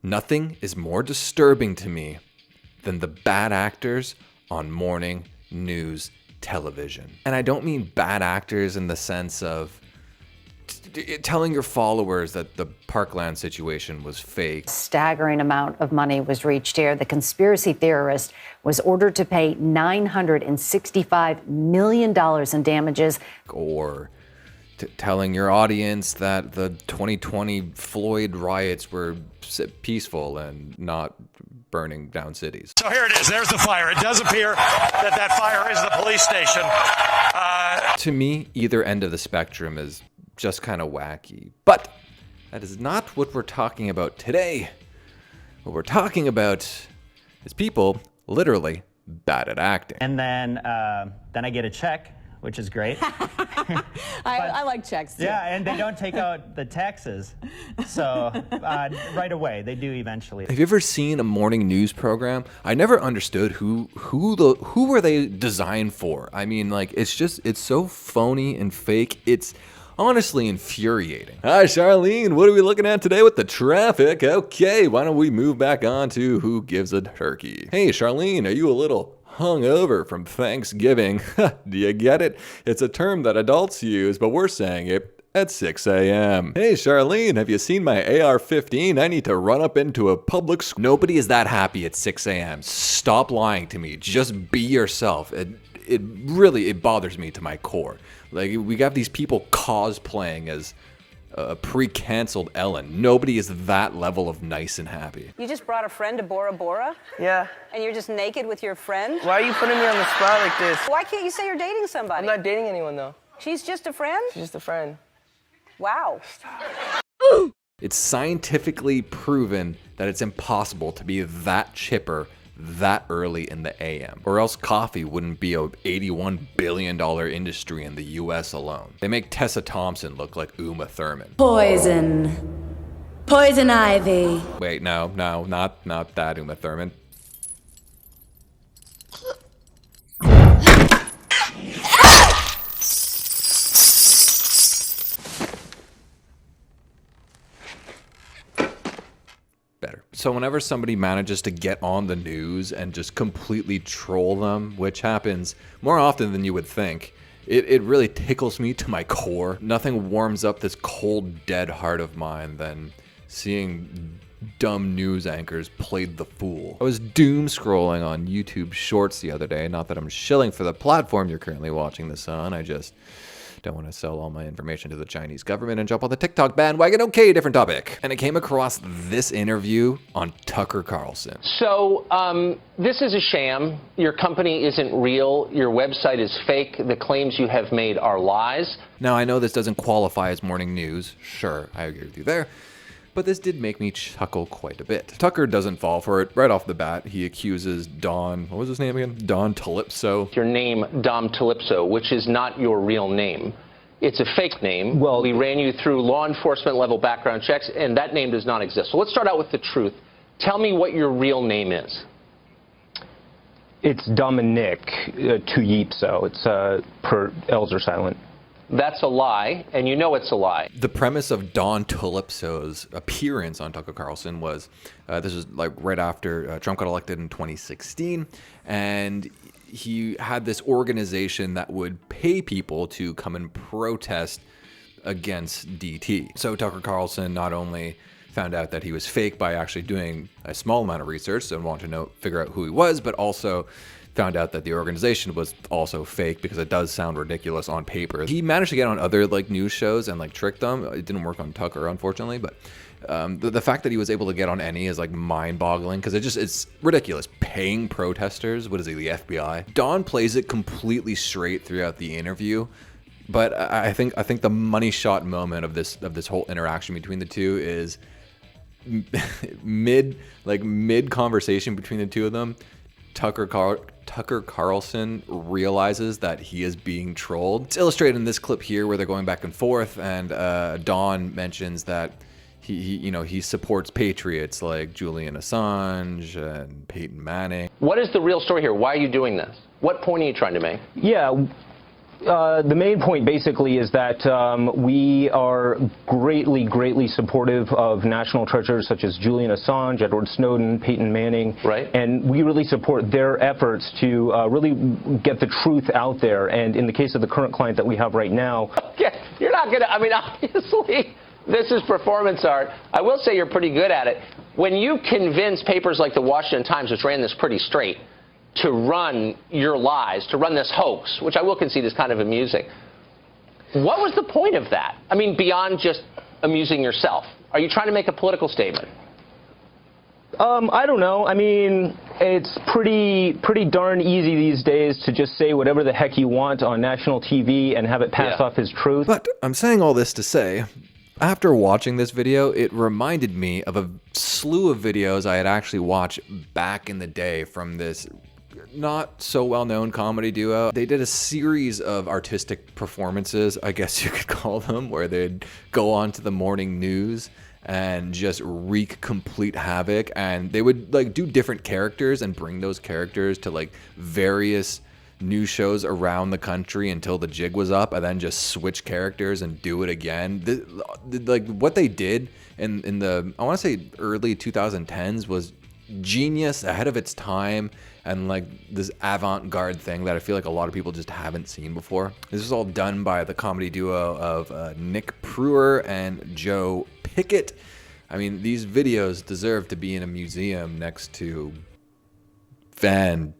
Nothing is more disturbing to me than the bad actors on morning news television. And I don't mean bad actors in the sense of telling your followers that the Parkland situation was fake. A staggering amount of money was reached here. The conspiracy theorist was ordered to pay $965 million in damages. Or telling your audience that the 2020 Floyd riots were peaceful and not burning down cities. So here it is. There's the fire. It does appear that that fire is the police station. To me, either end of the spectrum is just kind of wacky. But that is not what we're talking about today. What we're talking about is people literally bad at acting. And then I get a check, which is great. I like checks too. Yeah, and they don't take out the taxes. So right away, they do eventually. Have you ever seen a morning news program? I never understood who were they designed for. I mean, like, it's so phony and fake. It's honestly infuriating. Hi, Charlene. What are we looking at today with the traffic? Okay, why don't we move back on to who gives a turkey? Hey, Charlene, are you a little hungover from Thanksgiving? Do you get it? It's a term that adults use, but we're saying it at 6 a.m. Hey, Charlene, have you seen my AR-15? I need to run up into a public school. Nobody is that happy at 6 a.m. Stop lying to me. Just be yourself. It really bothers me to my core. Like, we got these people cosplaying as a pre-canceled Ellen. Nobody is that level of nice and happy. You just brought a friend to Bora Bora? Yeah. And you're just naked with your friend? Why are you putting me on the spot like this? Why can't you say you're dating somebody? I'm not dating anyone, though. She's just a friend? She's just a friend. Wow. It's scientifically proven that it's impossible to be that chipper that early in the AM, or else coffee wouldn't be a $81 billion industry in the US alone. They make Tessa Thompson look like Uma Thurman. Poison ivy. Wait, no, not that Uma Thurman. Better. So whenever somebody manages to get on the news and just completely troll them, which happens more often than you would think, it really tickles me to my core. Nothing warms up this cold, dead heart of mine than seeing dumb news anchors played the fool. I was doom scrolling on YouTube Shorts the other day. Not that I'm shilling for the platform you're currently watching this on. I just don't want to sell all my information to the Chinese government and jump on the TikTok bandwagon. Okay, different topic. And I came across this interview on Tucker Carlson. So, this is a sham. Your company isn't real. Your website is fake. The claims you have made are lies. Now, I know this doesn't qualify as morning news. Sure, I agree with you there. But this did make me chuckle quite a bit. Tucker doesn't fall for it. Right off the bat, he accuses Don, what was his name again? Don Calypso. Your name, Dom Calypso, which is not your real name. It's a fake name. Well, we ran you through law enforcement level background checks, and that name does not exist. So let's start out with the truth. Tell me what your real name is. It's Dominic Tuyipso. It's per L's are silent. That's a lie, and you know it's a lie. The premise of Don Calypso's appearance on Tucker Carlson was, this was like right after Trump got elected in 2016, and he had this organization that would pay people to come and protest against DT. So Tucker Carlson not only found out that he was fake by actually doing a small amount of research and wanted to figure out who he was, but also found out that the organization was also fake because it does sound ridiculous on paper. He managed to get on other like news shows and like trick them. It didn't work on Tucker, unfortunately, but the fact that he was able to get on any is like mind-boggling because it's ridiculous. Paying protesters, what is he, the FBI? Don plays it completely straight throughout the interview, but I think the money shot moment of this whole interaction between the two is mid conversation between the two of them. Tucker Carlson realizes that he is being trolled. It's illustrated in this clip here where they're going back and forth, and Don mentions that he supports patriots like Julian Assange and Peyton Manning. What is the real story here? Why are you doing this? What point are you trying to make? Yeah, the main point basically is that we are greatly supportive of national treasures such as Julian Assange, Edward Snowden, Peyton Manning. Right. And we really support their efforts to really get the truth out there. And in the case of the current client that we have right now. Yeah, you're not going to, I mean, obviously, this is performance art. I will say you're pretty good at it. When you convince papers like the Washington Times, which ran this pretty straight, to run your lies, to run this hoax, which I will concede is kind of amusing. What was the point of that? I mean, beyond just amusing yourself. Are you trying to make a political statement? I don't know. I mean, it's pretty darn easy these days to just say whatever the heck you want on national TV and have it pass off as truth. But I'm saying all this to say, after watching this video, it reminded me of a slew of videos I had actually watched back in the day from this not so well-known comedy duo. They did a series of artistic performances, I guess you could call them, where they'd go on to the morning news and just wreak complete havoc, and they would like do different characters and bring those characters to like various news shows around the country until the jig was up, and then just switch characters and do it again. Like what they did in the, I want to say early 2010s was genius, ahead of its time, and like this avant-garde thing that I feel like a lot of people just haven't seen before. This was all done by the comedy duo of Nick Pruer and Joe Pickett. I mean, these videos deserve to be in a museum next to Van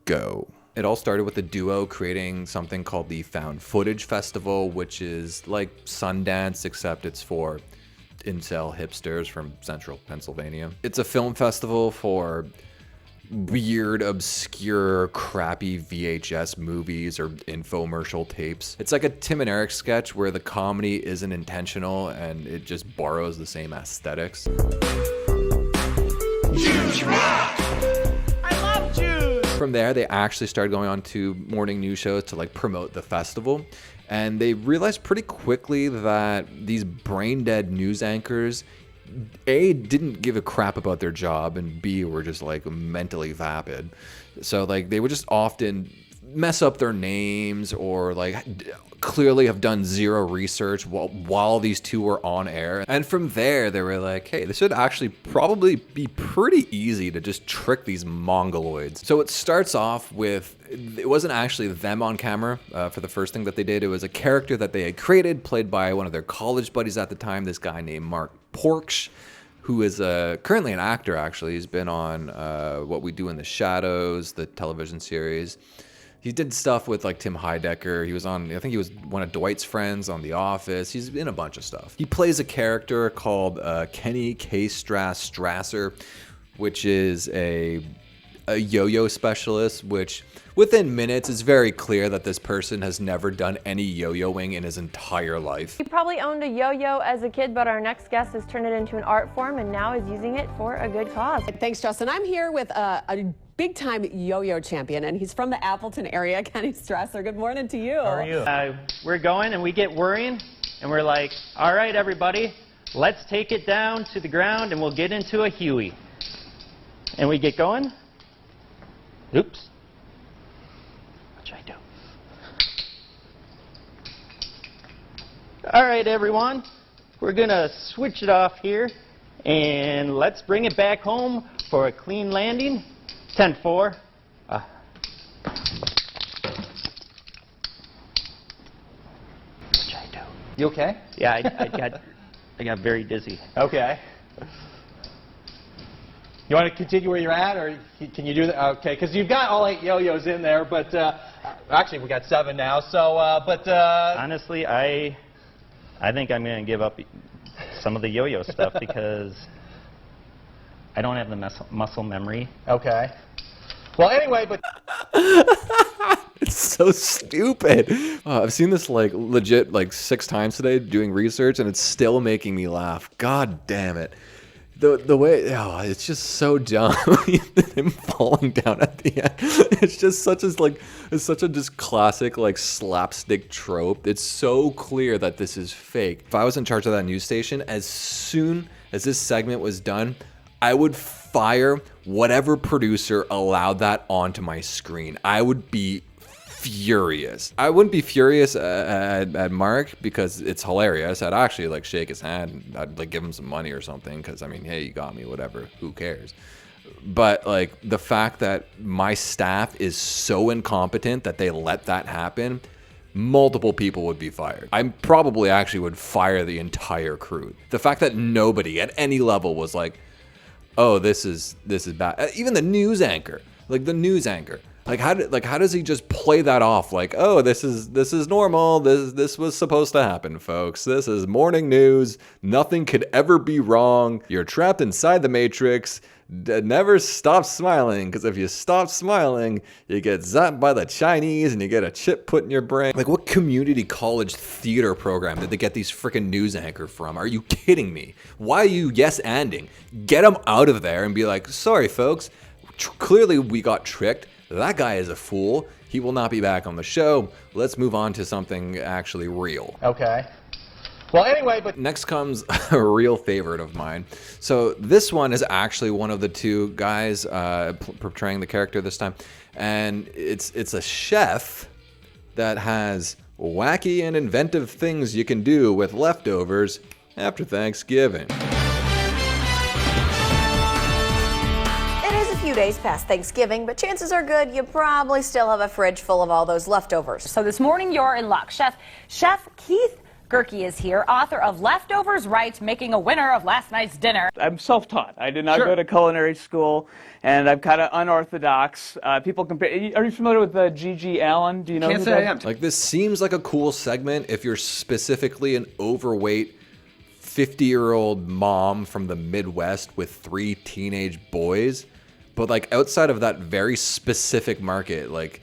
Gogh. It all started with the duo creating something called the Found Footage Festival, which is like Sundance, except it's for incel hipsters from central Pennsylvania. It's a film festival for weird, obscure, crappy VHS movies or infomercial tapes. It's like a Tim and Eric sketch where the comedy isn't intentional and it just borrows the same aesthetics. Jews rock! I love Jews! From there, they actually started going on to morning news shows to like promote the festival. And they realized pretty quickly that these brain-dead news anchors, A, didn't give a crap about their job, and B, were just like mentally vapid. So like they would just often mess up their names or like clearly have done zero research while these two were on air. And from there, they were like, hey, this should actually probably be pretty easy to just trick these mongoloids. So it starts off with, it wasn't actually them on camera for the first thing that they did. It was a character that they had created, played by one of their college buddies at the time, this guy named Mark Porksh, who is currently an actor, actually. He's been on What We Do in the Shadows, the television series. He did stuff with like Tim Heidecker. He was on, I think he was one of Dwight's friends on The Office. He's in a bunch of stuff. He plays a character called Kenny K. Strasser, which is a yo-yo specialist, which within minutes is very clear that this person has never done any yo-yoing in his entire life. He probably owned a yo-yo as a kid, but our next guest has turned it into an art form and now is using it for a good cause. Thanks, Justin. I'm here with a big-time yo-yo champion, and he's from the Appleton area, Kenny Strasser. Good morning to you. How are you? We're going, and we get worrying, and we're like, all right, everybody, let's take it down to the ground, and we'll get into a Huey. And we get going. Oops. What should I do? All right, everyone, we're going to switch it off here, and let's bring it back home for a clean landing. 10-4. What should I do? You okay? Yeah, I got very dizzy. Okay. You want to continue where you're at, or can you do that? Okay, because you've got all 8 yo-yos in there, but actually we got 7 now. So, honestly, I think I'm going to give up some of the yo-yo stuff because I don't have the muscle memory. Okay. Well, anyway, but it's so stupid. I've seen this like legit like 6 times today doing research, and it's still making me laugh. God damn it. The way, it's just so dumb. Him falling down at the end. It's just such as like, it's such a just classic like slapstick trope. It's so clear that this is fake. If I was in charge of that news station, as soon as this segment was done, I would fire whatever producer allowed that onto my screen. I would be furious. I wouldn't be furious at Mark because it's hilarious. I'd actually like shake his hand and I'd like give him some money or something because I mean, hey, you got me, whatever, who cares? But like the fact that my staff is so incompetent that they let that happen, multiple people would be fired. I probably actually would fire the entire crew. The fact that nobody at any level was like, oh, this is bad. Even the news anchor, like the news anchor. Like how does he just play that off like, oh, this is normal. This was supposed to happen, folks. This is morning news. Nothing could ever be wrong. You're trapped inside the matrix. Never stop smiling, because if you stop smiling, you get zapped by the Chinese and you get a chip put in your brain. Like, what community college theater program did they get these freaking news anchor from? Are you kidding me? Why are you yes-anding? Get them out of there and be like, sorry, folks. Clearly we got tricked. That guy is a fool. He will not be back on the show. Let's move on to something actually real. Okay. Well, anyway, but next comes a real favorite of mine. So this one is actually one of the two guys portraying the character this time, and it's a chef that has wacky and inventive things you can do with leftovers after Thanksgiving. Few days past Thanksgiving, but chances are good you probably still have a fridge full of all those leftovers. So this morning you're in luck. Chef Keith Gerke is here, author of Leftovers Right, making a winner of last night's dinner. I'm self-taught. I did not go to culinary school, and I'm kind of unorthodox. People compare. Are you familiar with G.G. Allen? Do you know? Can't say I am. Like, this seems like a cool segment if you're specifically an overweight 50-year-old mom from the Midwest with 3 teenage boys. But like outside of that very specific market, like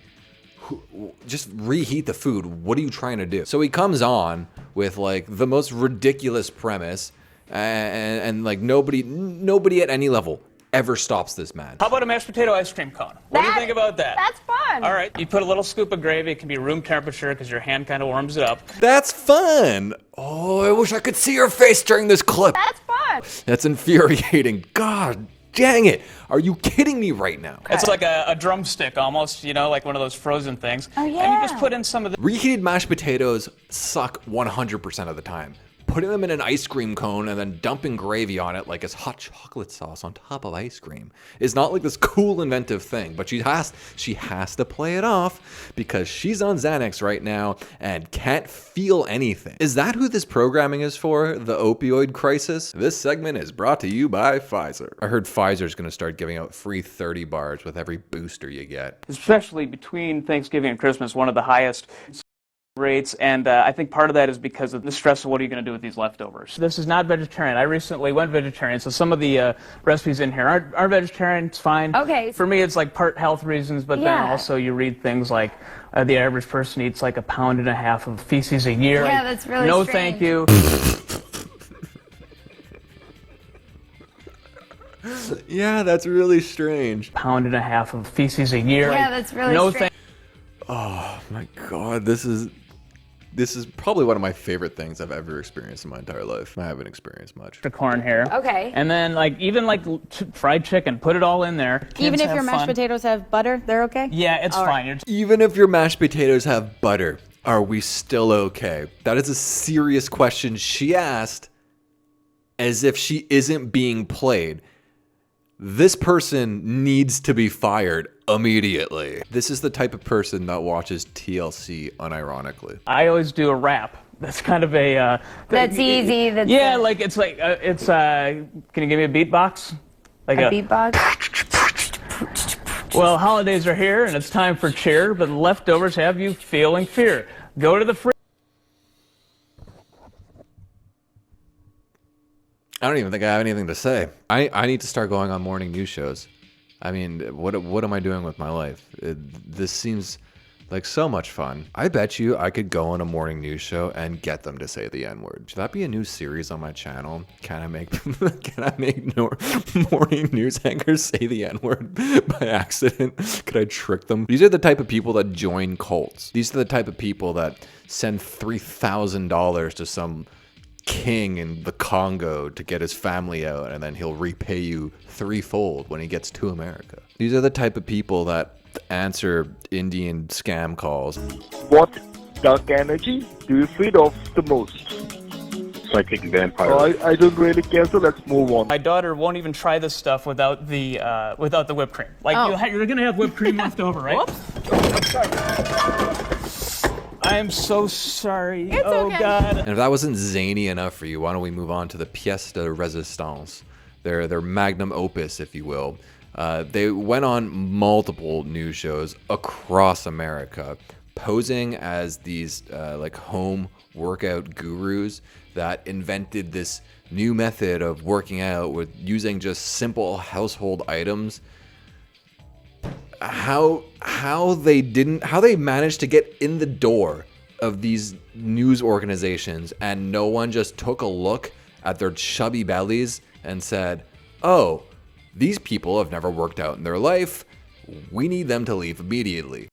just reheat the food. What are you trying to do? So he comes on with like the most ridiculous premise, and like nobody at any level ever stops this man. How about a mashed potato ice cream cone? What do you think about that? That's fun. All right, you put a little scoop of gravy. It can be room temperature because your hand kind of warms it up. That's fun. Oh, I wish I could see your face during this clip. That's fun. That's infuriating. God dang it. Are you kidding me right now? It's like a drumstick almost, you know, like one of those frozen things. Oh, yeah. And you just put in some of the... Reheated mashed potatoes suck 100% of the time. Putting them in an ice cream cone and then dumping gravy on it like it's hot chocolate sauce on top of ice cream is not like this cool inventive thing, but she has to play it off because she's on Xanax right now and can't feel anything. Is that who this programming is for? The opioid crisis? This segment is brought to you by Pfizer. I heard Pfizer's going to start giving out free 30 bars with every booster you get. Especially between Thanksgiving and Christmas, one of the highest rates, and I think part of that is because of the stress of what are you going to do with these leftovers. This is not vegetarian. I recently went vegetarian, so some of the recipes in here aren't vegetarian. It's fine. Okay. For me, it's like part health reasons, but then also you read things like the average person eats like 1.5 pounds of feces a year. Yeah, that's really No, strange. thank you. Yeah, that's really strange. 1.5 pounds of feces a year. Yeah, that's really no strange. Oh my God, this is probably one of my favorite things I've ever experienced in my entire life. I haven't experienced much. The corn here. Okay. And then even fried chicken, put it all in there. Even Kids if have your mashed fun. potatoes have butter, they're okay? Yeah, it's fine. Even if your mashed potatoes have butter, are we still okay? That is a serious question she asked as if she isn't being played. This person needs to be fired immediately. This is the type of person that watches TLC unironically. I always do a rap. That's kind of a... That's easy. That's yeah, like it's like, can you give me a beatbox? Like a beatbox? Well, holidays are here and it's time for cheer, but leftovers have you feeling fear. Go to the fridge. I don't even think I have anything to say. I need to start going on morning news shows. I mean, what am I doing with my life? This seems like so much fun. I bet you I could go on a morning news show and get them to say the N-word. Should that be a new series on my channel? Can I make morning news anchors say the N-word by accident? Could I trick them? These are the type of people that join cults. These are the type of people that send $3,000 to some king in the Congo to get his family out, and then he'll repay you threefold when he gets to America. These are the type of people that answer Indian scam calls. What dark energy do you feed off the most? Psychic vampire. I don't really care, so let's move on. My daughter won't even try this stuff without the whipped cream. Like you're gonna have whipped cream left over, right? Whoops. I am so sorry. It's okay. God. And if that wasn't zany enough for you, why don't we move on to the pièce de résistance, their magnum opus, if you will. They went on multiple news shows across America, posing as these like home workout gurus that invented this new method of working out with using just simple household items. How they managed to get in the door of these news organizations and no one just took a look at their chubby bellies and said, oh, these people have never worked out in their life. We need them to leave immediately.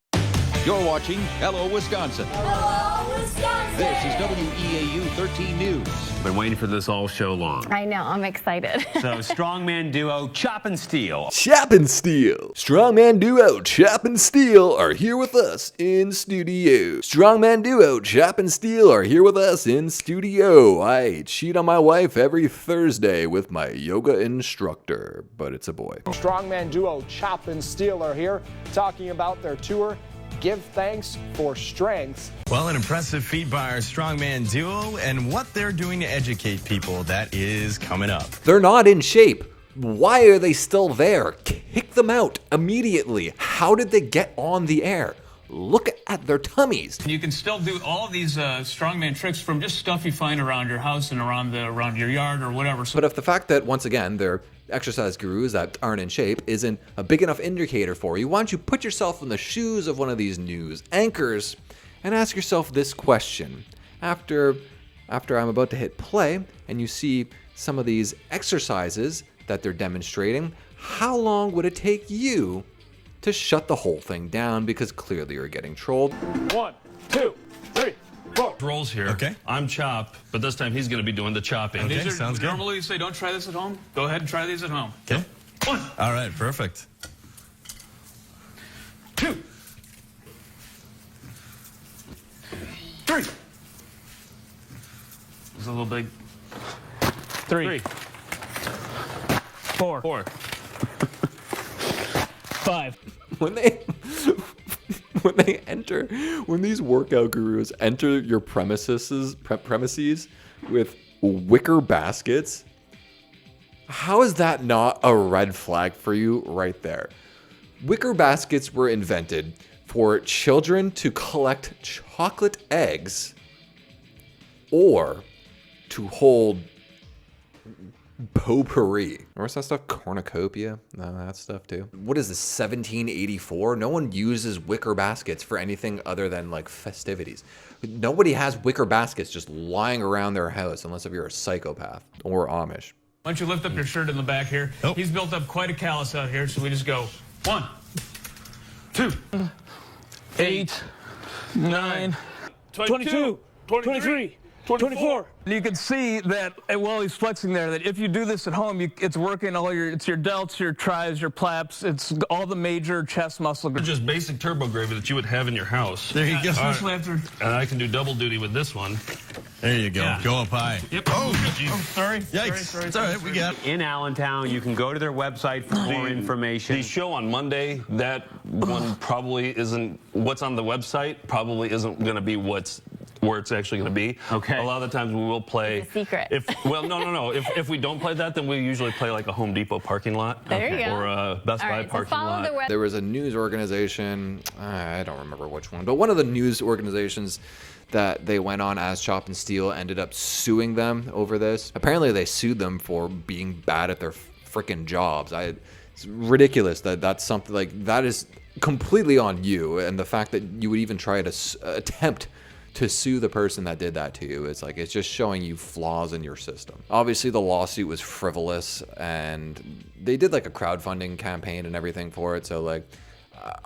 You're watching Hello, Wisconsin. Hello, Wisconsin. This is WEAU 13 News. Been waiting for this all show long. I know, I'm excited. So, strongman duo Chop and Steel. Chop and Steel. Strongman duo Chop and Steel are here with us in studio. Strongman duo Chop and Steel are here with us in studio. I cheat on my wife every Thursday with my yoga instructor, but it's a boy. Strongman duo Chop and Steel are here talking about their tour, Give Thanks for Strength. Well, an impressive feat by our strongman duo and what they're doing to educate people, that is coming up. They're not in shape. Why are they still there? Kick them out immediately. How did they get on the air? Look at their tummies. You can still do all these strongman tricks from just stuff you find around your house and around your yard or whatever. But if the fact that, once again, they're exercise gurus that aren't in shape isn't a big enough indicator for you, why don't you put yourself in the shoes of one of these news anchors and ask yourself this question. After I'm about to hit play and you see some of these exercises that they're demonstrating, how long would it take you to shut the whole thing down? Because clearly you're getting trolled. 1, 2, 3, 4. Rolls here. Okay. I'm Chop, but this time he's going to be doing the chopping. Okay, sounds good. Normally you say don't try this at home. Go ahead and try these at home. Okay. 1. All right, perfect. 2. 3. It's a little big. 3. 4. 5. When these workout gurus enter your premises with wicker baskets, how is that not a red flag for you right there? Wicker baskets were invented for children to collect chocolate eggs or to hold potpourri. Or what's that stuff? Cornucopia? No, that stuff too. What is this, 1784? No one uses wicker baskets for anything other than like festivities. Nobody has wicker baskets just lying around their house unless if you're a psychopath or Amish. Why don't you lift up your shirt in the back here? Oh. He's built up quite a callus out here, so we just go 1, 2, 8, 9, 22, 23. 24. You can see that while he's flexing there, that if you do this at home, it's working it's your delts, your tris, your plaps, it's all the major chest muscle groups. Just basic turbo gravy that you would have in your house. There you go. Especially after. And I can do double duty with this one. There you go. Yeah. Go up high. Yep. Sorry. Yikes. Sorry, it's all right. We got it. In Allentown, you can go to their website for more information. The show on Monday, that one probably isn't, what's on the website probably isn't going to be where it's actually going to be. Okay. A lot of the times we will play. It's a secret. No. If we don't play that, then we usually play like a Home Depot parking lot. There you go. Or a Best Buy parking lot. There was a news organization, I don't remember which one, but one of the news organizations that they went on as Chop and Steel ended up suing them over this. Apparently they sued them for being bad at their freaking jobs. It's ridiculous that that's something like that is completely on you, and the fact that you would even try to attempt to sue the person that did that to you, it's just showing you flaws in your system. Obviously the lawsuit was frivolous and they did like a crowdfunding campaign and everything for it, so like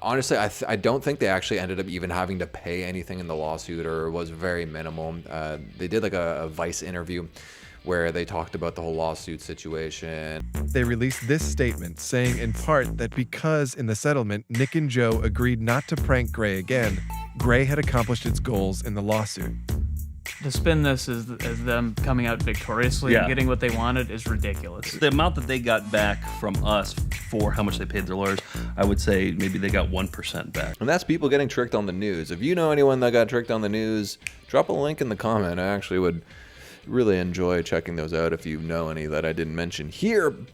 honestly I don't think they actually ended up even having to pay anything in the lawsuit, or it was very minimal. They did like a Vice interview where they talked about the whole lawsuit situation. They released this statement saying in part that because in the settlement, Nick and Joe agreed not to prank Gray again, Gray had accomplished its goals in the lawsuit. To spin this as them coming out victoriously and getting what they wanted is ridiculous. The amount that they got back from us for how much they paid their lawyers, I would say maybe they got 1% back. And that's people getting tricked on the news. If you know anyone that got tricked on the news, drop a link in the comment. I actually would really enjoy checking those out if you know any that I didn't mention here.